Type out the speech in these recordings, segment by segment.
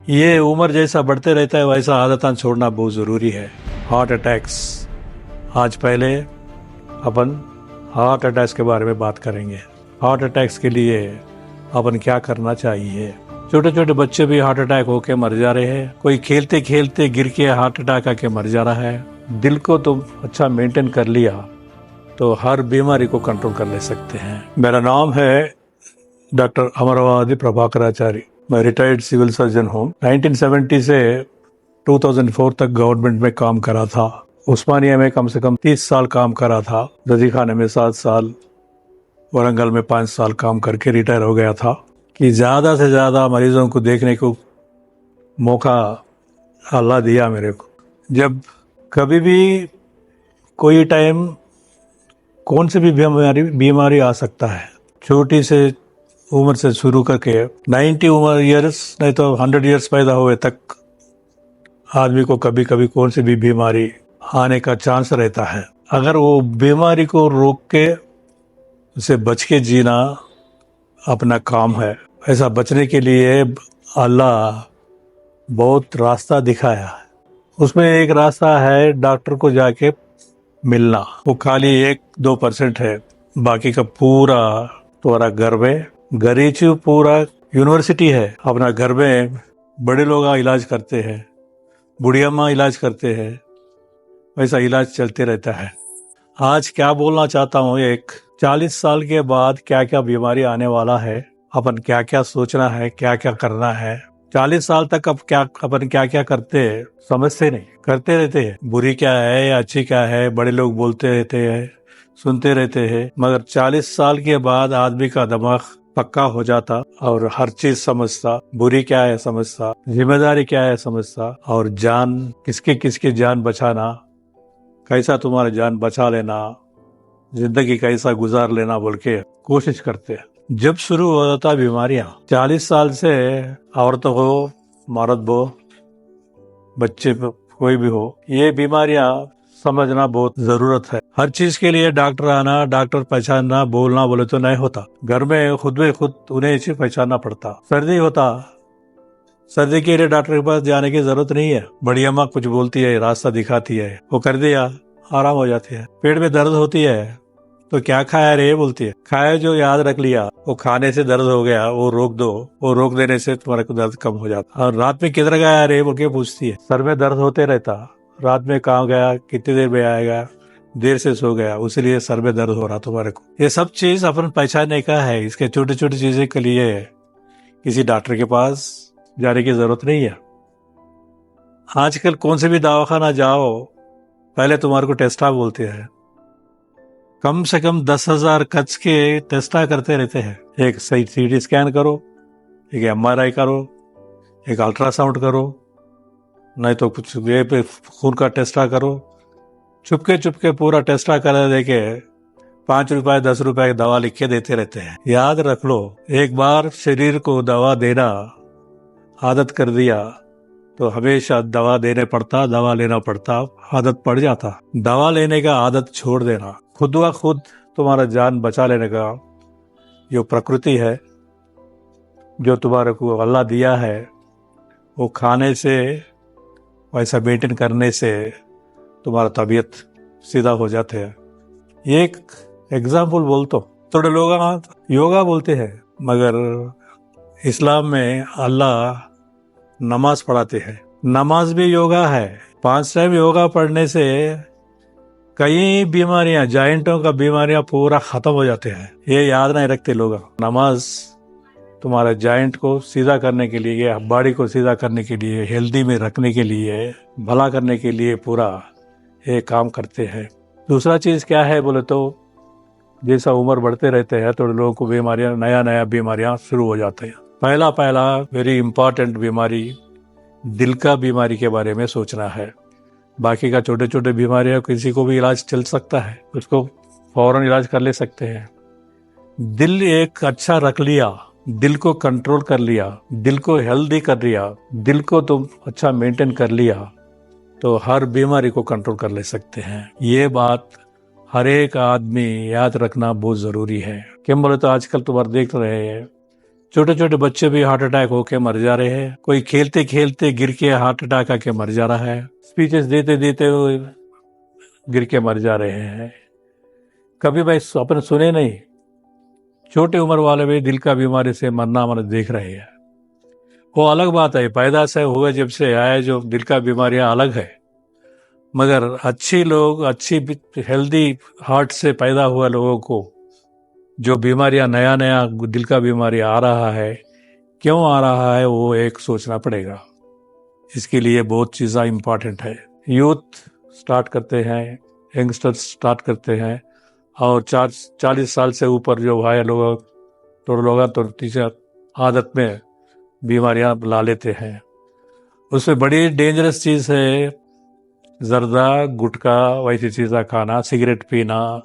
ये उम्र जैसा बढ़ते रहता है वैसा आदतन छोड़ना बहुत ज़रूरी है। हार्ट अटैक्स, आज पहले अपन हार्ट अटैक्स के बारे में बात करेंगे। हार्ट अटैक्स के लिए अपन क्या करना चाहिए। छोटे छोटे बच्चे भी हार्ट अटैक होके मर जा रहे हैं। कोई खेलते खेलते गिर के हार्ट अटैक आके मर जा रहा है। दिल को तुम अच्छा मेंटेन कर लिया तो हर बीमारी को कंट्रोल कर ले सकते हैं। मेरा नाम है डॉक्टर अमरवादी प्रभाकराचारी। मैं रिटायर्ड सिविल सर्जन हूँ। 1970 से 2004 तक गवर्नमेंट में काम करा था। उस्मानिया में कम से कम 30 साल काम करा था। रजीखाने में 7 साल, वरंगल में 5 साल काम करके रिटायर हो गया था कि ज़्यादा से ज़्यादा मरीजों को देखने को मौका अल्लाह दिया मेरे को। जब कभी भी कोई टाइम कौन सी भी बीमारी आ सकता है। छोटी से उम्र से शुरू करके 90 ईयर्स नहीं तो 100 ईयर्स पैदा हुए तक आदमी को कभी कभी कौन सी भी बीमारी आने का चांस रहता है। अगर वो बीमारी को रोक के उसे बच के जीना अपना काम है। ऐसा बचने के लिए अल्लाह बहुत रास्ता दिखाया है। उसमें एक रास्ता है डॉक्टर को जाके मिलना। वो खाली 1-2% है, बाकी का पूरा तुम्हारा घर में गरीचू पूरा यूनिवर्सिटी है। अपना घर में बड़े लोग इलाज करते हैं, बुढ़िया माँ इलाज करते हैं, वैसा इलाज चलते रहता है। आज क्या बोलना चाहता हूँ, एक 40 साल के बाद क्या क्या बीमारी आने वाला है, अपन क्या क्या सोचना है, क्या क्या करना है। 40 साल तक अपन क्या क्या करते हैं समझते नहीं, करते रहते हैं। बुरी क्या है या अच्छी क्या है बड़े लोग बोलते रहते हैं, सुनते रहते हैं। मगर 40 साल के बाद आदमी का दिमाग पक्का हो जाता और हर चीज समझता। बुरी क्या है समझता, जिम्मेदारी क्या है समझता, और जान किसके जान बचाना, कैसा तुम्हारा जान बचा लेना, जिंदगी कैसा गुजार लेना बोल के कोशिश करते हैं। जब शुरू हो जाता बीमारियां 40 साल से, औरत हो मर्द हो बच्चे कोई भी हो, ये बीमारियां समझना बहुत जरूरत है। हर चीज के लिए डॉक्टर आना, डॉक्टर पहचानना, बोलना बोले तो नहीं होता। घर में खुद उन्हें इसे पहचानना पड़ता। सर्दी होता, सर्दी के लिए डॉक्टर के पास जाने की जरूरत नहीं है। बड़ी अम्मा कुछ बोलती है, रास्ता दिखाती है, वो कर दिया, आराम हो जाती है। पेट में दर्द होती है तो क्या खाया रे बोलती है, खाया जो याद रख लिया, वो खाने से दर्द हो गया वो रोक दो, वो रोक देने से तुम्हारे को दर्द कम हो जाता। और रात में किधर गया रे बोल के पूछती है। सर में दर्द होते रहता, रात में कहाँ गया, कितनी देर में आएगा, देर से सो गया, उसीलिए सर में दर्द हो रहा तुम्हारे को। ये सब चीज अपन पहचानने का है। इसके छोटी छोटी चीजें के लिए किसी डॉक्टर के पास जाने की जरूरत नहीं है। आजकल कौन से भी दवाखाना जाओ पहले तुम्हारे को टेस्टा बोलते हैं। कम से कम 10,000 कच के टेस्टा करते रहते हैं। एक सही सीटी स्कैन करो, एक MRI करो, एक अल्ट्रासाउंड करो, नहीं तो कुछ ये पे खून का टेस्टा करो। चुपके पूरा टेस्टा कर देके 5 रुपए 10 रुपए की दवा लिख के देते रहते हैं। याद रख लो, एक बार शरीर को दवा देना आदत कर दिया तो हमेशा दवा लेना पड़ता, आदत पड़ जाता। दवा लेने का आदत छोड़ देना, खुद व खुद तुम्हारा जान बचा लेने का जो प्रकृति है, जो तुम्हारे को अल्लाह दिया है, वो खाने से वैसा मेंटेन करने से तुम्हारा तबीयत सीधा हो जाते हैं। ये एक एग्जाम्पल बोल तो थोड़े लोग योगा बोलते हैं, मगर इस्लाम में अल्लाह नमाज पढ़ाते हैं। नमाज भी योगा है। 5 टाइम योगा पढ़ने से कई बीमारियां, जॉइंटों का बीमारियां पूरा खत्म हो जाते हैं। ये याद नहीं रखते लोग। नमाज तुम्हारा जॉइंट को सीधा करने के लिए, बॉडी को सीधा करने के लिए, हेल्दी में रखने के लिए, भला करने के लिए पूरा ये काम करते हैं। दूसरा चीज क्या है बोले तो, जैसा उम्र बढ़ते रहते हैं तो लोगों को बीमारियां, नया बीमारियां शुरू हो जाते हैं। पहला वेरी इंपॉर्टेंट बीमारी दिल का बीमारी के बारे में सोचना है। बाकी का छोटे छोटे बीमारियां किसी को भी इलाज चल सकता है, उसको फौरन इलाज कर ले सकते हैं। दिल एक अच्छा रख लिया, दिल को कंट्रोल कर लिया, दिल को हेल्दी कर लिया, दिल को तुम अच्छा मेंटेन कर लिया तो हर बीमारी को कंट्रोल कर ले सकते हैं। ये बात हर एक आदमी याद रखना बहुत जरूरी है। क्यों बोले तो आजकल तुम्हारे देख रहे हैं छोटे छोटे बच्चे भी हार्ट अटैक होके मर जा रहे हैं। कोई खेलते खेलते गिर के हार्ट अटैक आके मर जा रहा है। स्पीचेस देते देते वो गिर के मर जा रहे हैं। कभी भाई अपने सुने नहीं, छोटे उम्र वाले भी दिल का बीमारी से मरना हमारे देख रहे हैं। वो अलग बात है, पैदा से हुए जब से आए जो दिल का बीमारियां अलग है, मगर अच्छी लोग, अच्छी हेल्दी हार्ट से पैदा हुए लोगों को जो बीमारियां नया नया दिल का बीमारी आ रहा है, क्यों आ रहा है, वो एक सोचना पड़ेगा। इसके लिए बहुत चीज़ें इम्पॉर्टेंट है। यूथ स्टार्ट करते हैं, यंगस्टर्स स्टार्ट करते हैं, और 40 साल से ऊपर जो भाई लोग तो तीसरा आदत में बीमारियां ला लेते हैं। उसमें बड़ी डेंजरस चीज़ है जर्दा, गुटखा, वैसी चीज़ें खाना, सिगरेट पीना,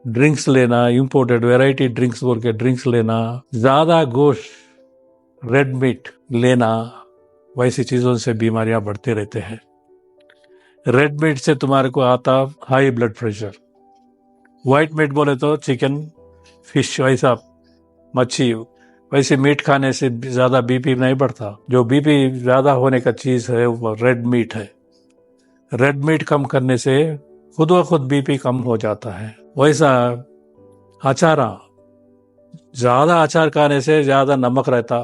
ड्रिंक्स लेना, इम्पोर्टेड वैरायटी ड्रिंक्स बोल के ड्रिंक्स लेना, ज़्यादा गोश्त, रेड मीट लेना, वैसी चीज़ों से बीमारियां बढ़ते रहते हैं। रेड मीट से तुम्हारे को आता high blood pressure. White meet बोले तो चिकन, फिश, वैसा मच्छी, वैसे मीट खाने से ज़्यादा बीपी नहीं बढ़ता। जो बीपी ज़्यादा होने का चीज़ है वो रेड मीट है। रेड मीट कम करने से खुद ब खुद बीपी कम हो जाता है। वैसा अचारा, ज़्यादा अचार खाने से ज़्यादा नमक रहता,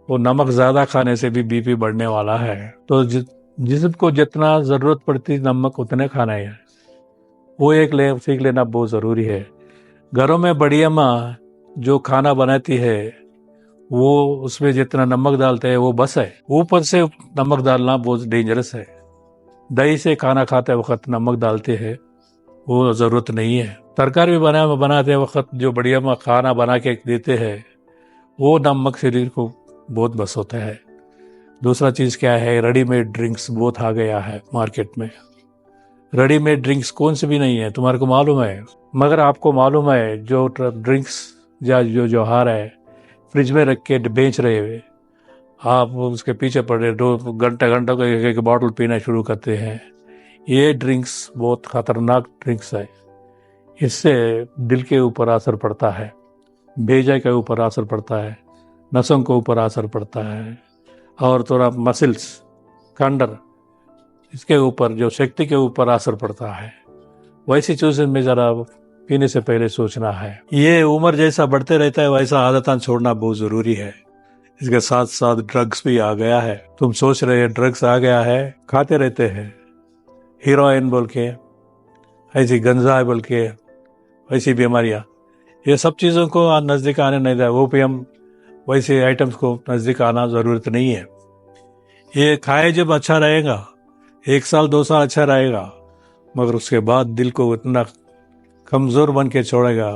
वो नमक ज़्यादा खाने से भी बीपी बढ़ने वाला है। तो जिसको जितना ज़रूरत पड़ती नमक उतने खाना है, वो एक सीख लेना बहुत ज़रूरी है। घरों में बड़ी अम्मा जो खाना बनाती है वो उसमें जितना नमक डालते हैं वो बस है, ऊपर से नमक डालना बहुत डेंजरस है। दही से खाना खाते वक्त नमक डालते हैं, वो ज़रूरत नहीं है। तरकारी बनाते वक्त जो बढ़िया खाना बना के देते हैं वो नमक शरीर को बहुत बस होता है। दूसरा चीज़ क्या है, रेडीमेड ड्रिंक्स बहुत आ गया है मार्केट में। रेडीमेड ड्रिंक्स कौन से भी नहीं है, तुम्हारे को मालूम है, मगर आपको मालूम है जो ड्रिंक्स या जो हार है फ्रिज में रख के बेच रहे हुए, आप उसके पीछे पड़े 2 घंटों का एक बॉटल पीना शुरू करते हैं। ये ड्रिंक्स बहुत खतरनाक ड्रिंक्स है। इससे दिल के ऊपर असर पड़ता है, भेजा के ऊपर असर पड़ता है, नसों के ऊपर असर पड़ता है, और थोड़ा मसल्स, कंडर, इसके ऊपर जो शक्ति के ऊपर असर पड़ता है। वैसी चीज़ें में ज़रा पीने से पहले सोचना है। ये उम्र जैसा बढ़ते रहता है वैसा आदतें छोड़ना बहुत ज़रूरी है। इसके साथ साथ ड्रग्स भी आ गया है। तुम सोच रहे हैं ड्रग्स आ गया है, खाते रहते हैं, हीरोइन बोल के, ऐसी गंजा बोल के, वैसी बीमारियां, ये सब चीज़ों को नज़दीक आने नहीं दें। ओपियम वैसे आइटम्स को नज़दीक आना ज़रूरत नहीं है। ये खाए जब अच्छा रहेगा, 1 साल 2 साल अच्छा रहेगा, मगर उसके बाद दिल को इतना कमज़ोर बन के छोड़ेगा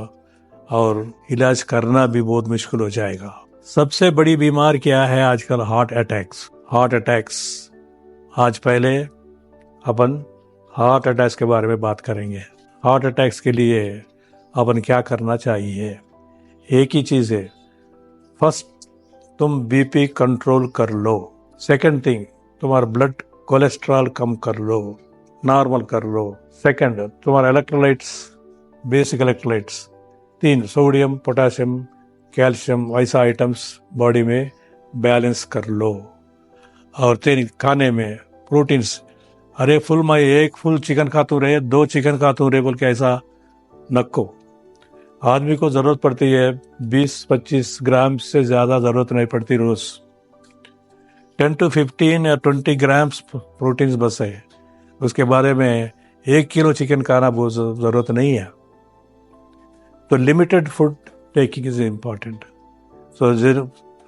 और इलाज करना भी बहुत मुश्किल हो जाएगा। सबसे बड़ी बीमार क्या है आजकल, हार्ट अटैक्स। आज पहले अपन हार्ट अटैक्स के बारे में बात करेंगे। हार्ट अटैक्स के लिए अपन क्या करना चाहिए। एक ही चीज़ है, फर्स्ट तुम बीपी कंट्रोल कर लो। सेकंड थिंग, तुम्हारा ब्लड कोलेस्ट्रॉल कम कर लो, नॉर्मल कर लो। सेकंड, तुम्हारा electrolytes, basic electrolytes, 3 sodium, potassium, calcium, वैसा आइटम्स बॉडी में बैलेंस कर लो। और 3 खाने में प्रोटीन्स, अरे मैं 1 फुल चिकन खातू रहे, 2 चिकन खातू रहे बोल के ऐसा नक्को। आदमी को ज़रूरत पड़ती है 20-25 ग्राम से ज़्यादा ज़रूरत नहीं पड़ती रोज़। 10 to 15 या 20 ग्राम्स प्रोटीन्स बस है। उसके बारे में 1 किलो चिकन खाना बहुत ज़रूरत नहीं है। तो limited food taking is important. So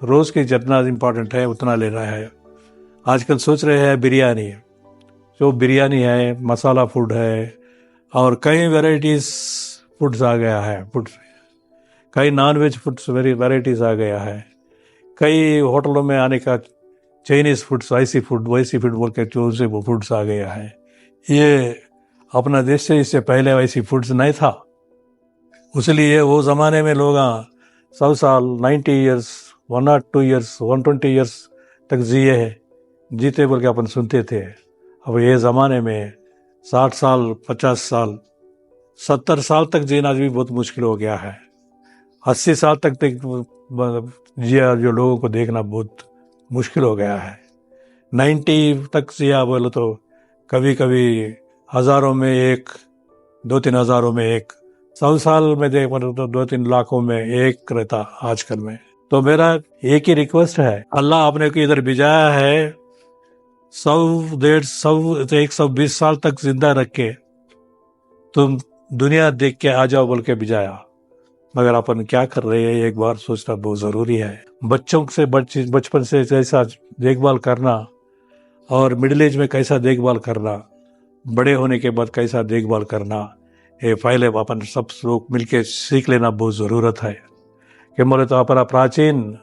रोज़ की जितना इम्पॉर्टेंट है उतना ले रहा है। आजकल सोच रहे हैं बिरयानी, जो बिरयानी है मसाला फूड है, और कई वेराइटीज़ फूड्स आ गया है, कई नॉन वेज फूड्स वेराइटीज़ आ गया है। कई होटलों में आने का चाइनीज़ फूड्स, वैसी फूड बोल के जो से वो फूड्स आ गया है। ये अपना देश से इससे पहले वैसी फूड्स नहीं था, इसलिए वो ज़माने में लोग 100 साल, 90 ईयर्स, 102 ईयर्स, 120 ईयर्स तक जीते बोल के अपन सुनते थे। अब ये ज़माने में 60 साल, 50 साल, 70 साल तक जीना भी बहुत मुश्किल हो गया है। 80 साल तक जिया जो लोगों को देखना बहुत मुश्किल हो गया है। 90 तक जिया बोलो तो कभी कभी हजारों में एक, 2-3 हजारों में एक, 100 साल में देख बोलो तो 2-3 लाखों में एक रहता आजकल में। तो मेरा एक ही रिक्वेस्ट है, अल्लाह आपने को इधर भिजाया है 120 साल तक जिंदा रख के, तुम दुनिया देख के आ जाओ बोल के भिजाया, मगर अपन क्या कर रहे हैं एक बार सोचना बहुत जरूरी है। बच्चों से बचपन से कैसा देखभाल करना और मिडिल एज में कैसा देखभाल करना, बड़े होने के बाद कैसा देखभाल करना, ये पहले अपन सब लोग मिलके सीख लेना बहुत ज़रूरत है। कि बोले तो अपना प्राचीन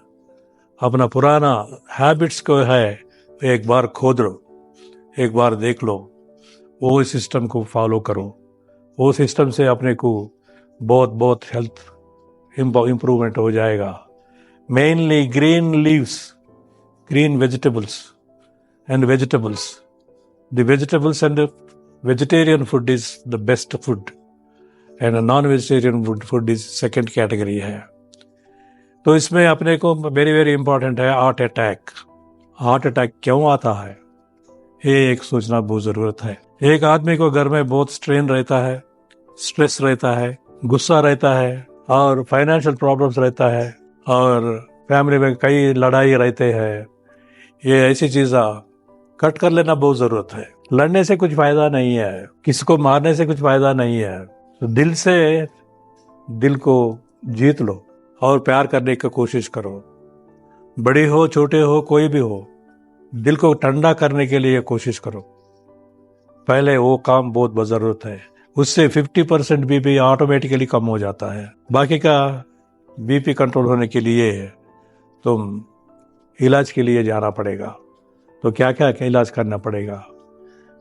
अपना पुराना हैबिट्स को है एक बार खोद लो, एक बार देख लो, वो सिस्टम को फॉलो करो, वो सिस्टम से अपने को बहुत बहुत हेल्थ इम्प्रूवमेंट हो जाएगा। Mainly green leaves, green vegetables and vegetables. The vegetables and the vegetarian food is the best food and a non-vegetarian food is second category है। तो इसमें अपने को वेरी वेरी इंपॉर्टेंट है हार्ट अटैक। हार्ट अटैक क्यों आता है ये एक सोचना बहुत ज़रूरत है। एक आदमी को घर में बहुत स्ट्रेन रहता है, स्ट्रेस रहता है, गुस्सा रहता है और फाइनेंशियल प्रॉब्लम्स रहता है और फैमिली में कई लड़ाई रहते हैं। ये ऐसी चीज़ा कट कर लेना बहुत ज़रूरत है। लड़ने से कुछ फ़ायदा नहीं है, किसी को मारने से कुछ फ़ायदा नहीं है। तो दिल से दिल को जीत लो और प्यार करने की कोशिश करो। बड़े हो छोटे हो कोई भी हो, दिल को ठंडा करने के लिए कोशिश करो। पहले वो काम बहुत ज़रूरत है, उससे 50% बीपी ऑटोमेटिकली कम हो जाता है। बाकी का बीपी कंट्रोल होने के लिए तुम इलाज के लिए जाना पड़ेगा। तो क्या क्या इलाज करना पड़ेगा?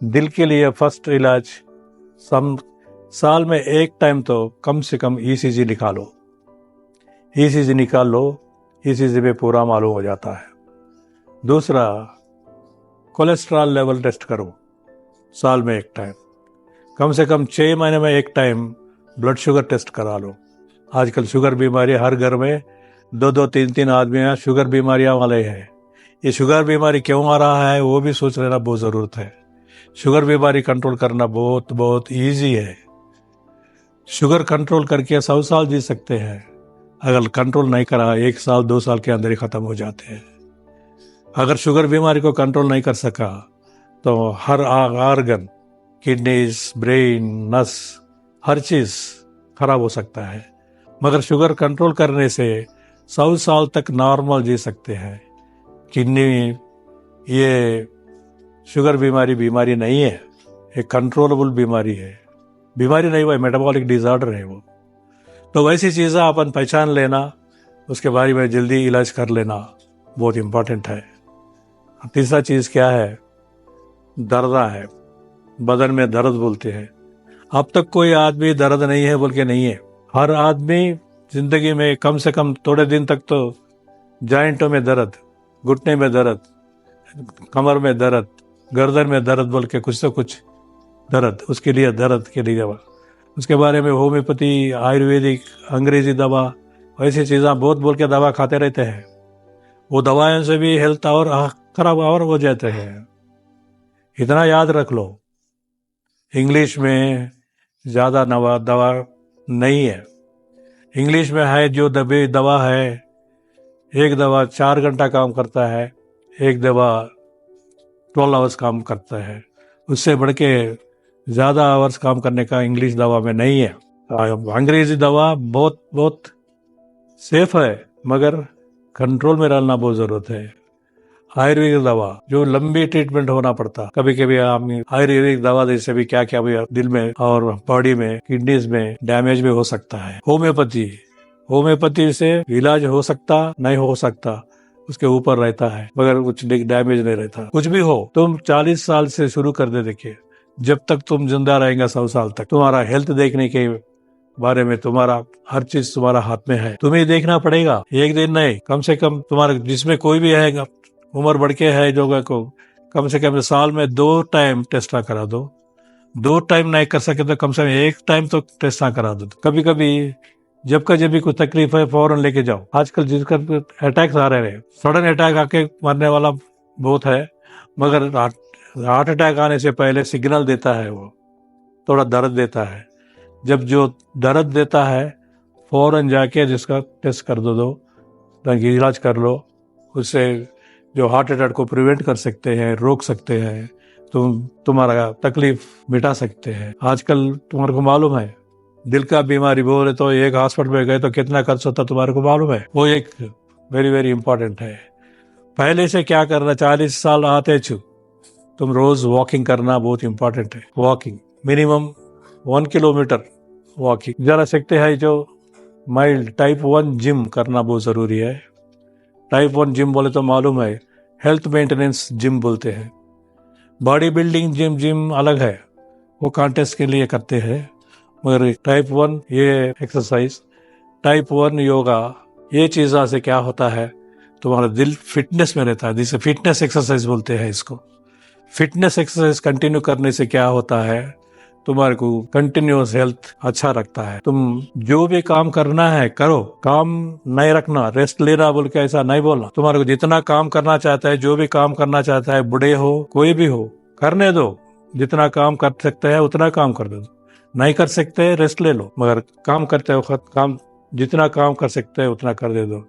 दिल के लिए फर्स्ट इलाज साल में एक टाइम तो कम से कम ईसीजी निकालो। ईसीजी निकाल लो, ईसीजी में पूरा मालूम हो जाता है। दूसरा, कोलेस्ट्रॉल लेवल टेस्ट करो साल में एक टाइम। कम से कम 6 महीने में एक टाइम ब्लड शुगर टेस्ट करा लो। आजकल शुगर बीमारी हर घर में 2-2, 3-3 आदमी शुगर बीमारियां वाले हैं। ये शुगर बीमारी क्यों आ रहा है वो भी सोच लेना बहुत ज़रूरत है। शुगर बीमारी कंट्रोल करना बहुत बहुत ईजी है। शुगर कंट्रोल करके 100 साल जी सकते हैं। अगर कंट्रोल नहीं करा 1 साल 2 साल के अंदर ही ख़त्म हो जाते हैं। अगर शुगर बीमारी को कंट्रोल नहीं कर सका तो हर ऑर्गन, किडनीज, ब्रेन, नस, हर चीज़ खराब हो सकता है। मगर शुगर कंट्रोल करने से 100 साल तक नॉर्मल जी सकते हैं। किडनी ये शुगर बीमारी नहीं है, एक कंट्रोलेबल बीमारी है। बीमारी नहीं हुआ, मेटाबॉलिक डिसऑर्डर है वो। तो वैसी चीज़ें अपन पहचान लेना, उसके बारे में जल्दी इलाज कर लेना बहुत इम्पोर्टेंट है। तीसरा चीज़ क्या है? दर्द है, बदन में दर्द बोलते हैं। अब तक कोई आदमी दर्द नहीं है बोल के नहीं है। हर आदमी जिंदगी में कम से कम थोड़े दिन तक तो जॉइंटों में दर्द, घुटने में दर्द, कमर में दर्द, गर्दन में दर्द बोल के कुछ तो कुछ दर्द, उसके लिए दर्द के लिए दवा। उसके बारे में होम्योपैथी, आयुर्वेदिक, अंग्रेजी दवा, वैसी चीज़ें बहुत बोल के दवा खाते रहते हैं। वो दवाओं से भी हेल्थ और खराब और हो जाते हैं। इतना याद रख लो, इंग्लिश में ज़्यादा दवा नहीं है। इंग्लिश में है जो दवा है, एक दवा 4 घंटा काम करता है, एक दवा 12 आवर्स काम करता है। उससे बढ़ के ज़्यादा आवर्स काम करने का इंग्लिश दवा में नहीं है। अंग्रेजी दवा बहुत बहुत सेफ है, मगर कंट्रोल में रहना बहुत ज़रूरत है। आयुर्वेदिक दवा जो लंबी ट्रीटमेंट होना पड़ता, कभी कभी आयुर्वेदिक दवा जैसे भी क्या क्या भी दिल में और बॉडी में, किडनीज में डैमेज भी हो सकता है। होम्योपैथी से इलाज हो सकता नहीं हो सकता उसके ऊपर रहता है, मगर कुछ डैमेज नहीं रहता। कुछ भी हो, तुम 40 साल से शुरू कर दे, देखिए जब तक तुम जिंदा रहेंगे 100 साल तक, तुम्हारा हेल्थ देखने के बारे में तुम्हारा हर चीज तुम्हारा हाथ में है। तुम्हें देखना पड़ेगा, एक दिन नहीं, कम से कम तुम्हारा जिसमें कोई भी है उम्र बढ़ के है लोगों को, कम से कम साल में 2 टाइम टेस्ट करा दो। 2 टाइम नहीं कर सके तो कम से कम 1 टाइम तो टेस्ट करा दो। कभी कभी जब का जब भी कोई तकलीफ है फौरन लेके जाओ। आजकल जिसका अटैक्स आ रहे हैं, सडन अटैक आके मरने वाला बहुत है, मगर हार्ट अटैक आने से पहले सिग्नल देता है, वो थोड़ा दर्द देता है। जब जो दर्द देता है फौरन जाके जिसका टेस्ट कर दो, इलाज कर लो। उससे जो हार्ट अटैक को प्रिवेंट कर सकते हैं, रोक सकते हैं, तुम्हारा तकलीफ मिटा सकते हैं। आजकल तुम्हारे को मालूम है, दिल का बीमारी बोले तो एक हॉस्पिटल में गए तो कितना खर्च होता तुम्हारे को मालूम है। वो एक वेरी वेरी इंपॉर्टेंट है। पहले से क्या करना, 40 साल आते छू तुम रोज वॉकिंग करना बहुत इंपॉर्टेंट है। Walking minimum 1 kilometre walking. जरा सकते हैं जो माइल्ड टाइप 1 जिम करना बहुत ज़रूरी है। टाइप 1 जिम बोले तो मालूम है, हेल्थ मेंटेनेंस जिम बोलते हैं। बॉडी बिल्डिंग जिम अलग है, वो कॉन्टेस्ट के लिए करते हैं। मगर टाइप 1 ये एक्सरसाइज, टाइप 1 योगा, ये चीज़ों से क्या होता है, तुम्हारा दिल फिटनेस में रहता है, जिसे फिटनेस एक्सरसाइज बोलते हैं इसको। फिटनेस एक्सरसाइज कंटिन्यू करने से क्या होता है, तुम्हारे को कंटिन्यूअस हेल्थ अच्छा रखता है। तुम जो भी काम करना है करो, काम नहीं रखना, रेस्ट लेना बोल के ऐसा नहीं बोलना। तुम्हारे को जितना काम करना चाहता है, जो भी काम करना चाहता है, बूढ़े हो कोई भी हो, करने दो। जितना काम कर सकते हैं उतना काम कर दो, नहीं कर सकते रेस्ट ले लो, मगर काम करते वक्त काम जितना काम कर सकते हैं उतना कर दे दो।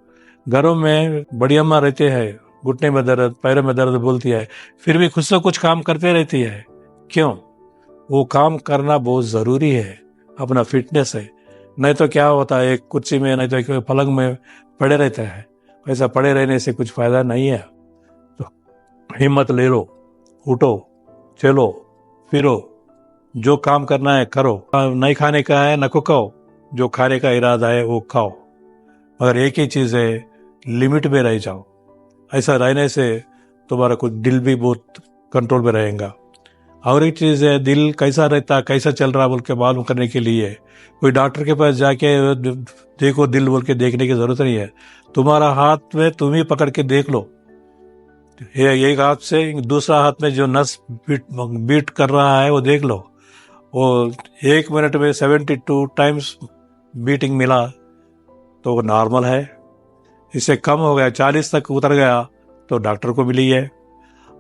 घरों में बड़ी अम्मा रहते हैं, घुटने में दर्द, पैरों में दर्द बोलती है, फिर भी खुद से कुछ काम करते रहती है। क्यों? वो काम करना बहुत ज़रूरी है, अपना फिटनेस है। नहीं तो क्या होता है, एक कुर्सी में नहीं तो एक पलंग में पड़े रहता है। ऐसा पड़े रहने से कुछ फ़ायदा नहीं है। तो हिम्मत ले लो, उठो, चलो, फिरो, जो काम करना है करो। नहीं खाने का है नको खाओ, जो खाने का इरादा है वो खाओ, मगर एक ही चीज़ है, लिमिट में रह जाओ। ऐसा रहने से तुम्हारा कुछ दिल भी बहुत कंट्रोल में रहेगा। और एक चीज़ है, दिल कैसा रहता, कैसा चल रहा बोल के मालूम करने के लिए कोई डॉक्टर के पास जाके देखो दिल बोल के देखने की जरूरत नहीं है। तुम्हारा हाथ में तुम ही पकड़ के देख लो, एक हाथ से दूसरा हाथ में जो नस बीट कर रहा है वो देख लो। वो 1 मिनट में 72 टाइम्स बीटिंग मिला तो वो नॉर्मल है। इससे कम हो गया, 40 तक उतर गया तो डॉक्टर को मिली है,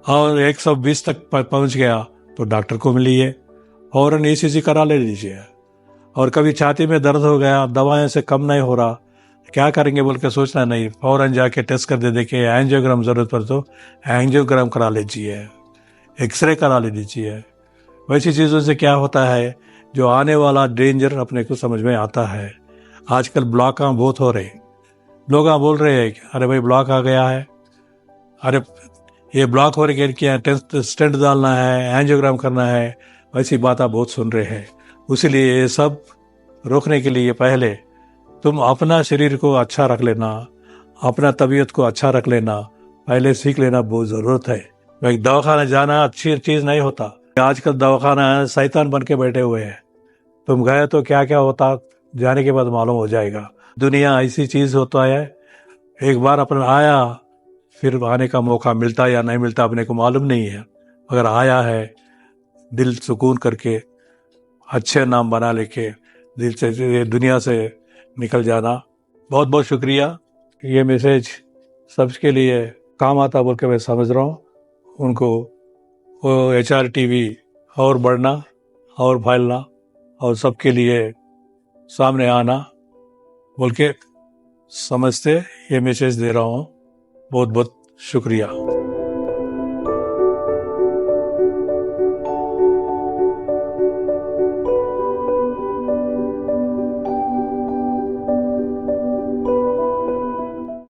और 120 तक पहुंच गया तो डॉक्टर को मिली है। फौरन ECG करा ले लीजिए। और कभी छाती में दर्द हो गया, दवाएं से कम नहीं हो रहा, क्या करेंगे बोल के सोचना नहीं, फौरन जाके टेस्ट कर दे, देखिए एंजियोग्राम जरूरत पड़े तो एंजियोग्राम करा लीजिए, एक्सरे करा ले लीजिए। वैसी चीज़ों से क्या होता है, जो आने वाला डेंजर अपने को समझ में आता है। आजकल ब्लॉक बहुत हो रहे, लोग बोल रहे हैं अरे भाई ब्लॉक आ गया है, अरे ये ब्लॉक हो रही क्या, स्टेंट डालना है, एंजियोग्राम करना है, वैसी बात आप बहुत सुन रहे हैं। उसीलिए ये सब रोकने के लिए पहले तुम अपना शरीर को अच्छा रख लेना, अपना तबीयत को अच्छा रख लेना, पहले सीख लेना बहुत ज़रूरत है। भाई दवाखाना जाना अच्छी चीज़ नहीं होता। आजकल दवाखाना शैतान बन के बैठे हुए हैं। तुम गए तो क्या क्या होता जाने के बाद मालूम हो जाएगा। दुनिया ऐसी चीज़ होता है, एक बार अपन आया फिर आने का मौका मिलता या नहीं मिलता अपने को मालूम नहीं है। अगर आया है दिल सुकून करके, अच्छे नाम बना लेके दिल से दुनिया से निकल जाना। बहुत बहुत शुक्रिया। ये मैसेज सबके लिए काम आता बोल के मैं समझ रहा हूँ। उनको वो HRTV और बढ़ना और फैलना और सबके लिए सामने आना बोल के समझते ये मैसेज दे रहा हूँ। बहुत बहुत शुक्रिया।